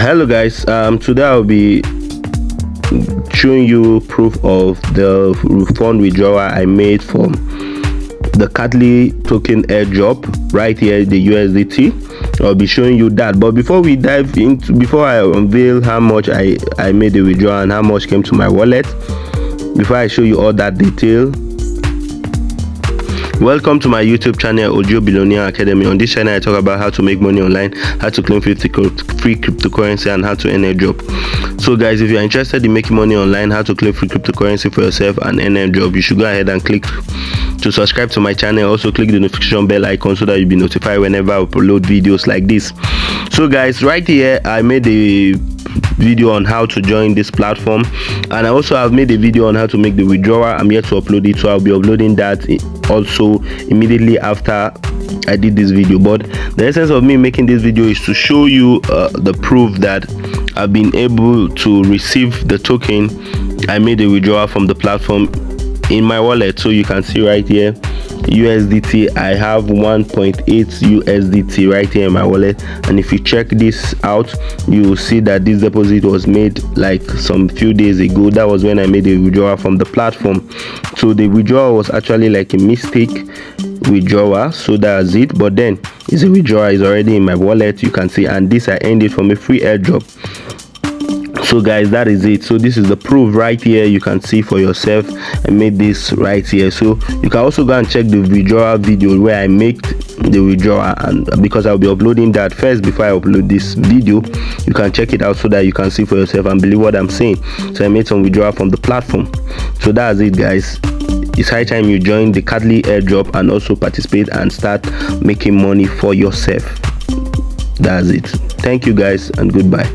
Hello guys, today I'll be showing you proof of the fund withdrawal I made from the CATLY token airdrop right here, the USDT. I'll be showing you that, but before I unveil how much I made the withdrawal and how much came to my wallet, before I show you all that detail, welcome to my YouTube channel, Ojo Billionaire Academy. On this channel I talk about how to make money online, how to claim free cryptocurrency, and how to earn airdrop. So guys, if you're interested in making money online, how to claim free cryptocurrency for yourself and earn airdrop, you should go ahead and click to subscribe to my channel. Also click the notification bell icon so that you'll be notified whenever I upload videos like this. So guys, right here I made a video on how to join this platform, and I also have made a video on how to make the withdrawal. I'm yet to upload it, so I'll be uploading that also immediately after I did this video. But the essence of me making this video is to show you the proof that I've been able to receive the token I made a withdrawal from the platform in my wallet. So you can see right here, USDT, I have 1.8 USDT right here in my wallet, and if you check this out, you will see that this deposit was made like some few days ago. That was when I made a withdrawal from the platform. So the withdrawal was actually like a mistake withdrawal, so that's it, but then it's a withdrawal, is already in my wallet, you can see, and this I earned it from a free airdrop. So guys, that is it. So this is the proof right here, you can see for yourself. I made this right here, so you can also go and check the withdrawal video where I make the withdrawal, and because I'll be uploading that first before I upload this video, you can check it out so that you can see for yourself and believe what I'm saying. So I made some withdrawal from the platform. So that's it guys, it's high time you join the CATLY airdrop and also participate and start making money for yourself. That's it. Thank you guys and goodbye.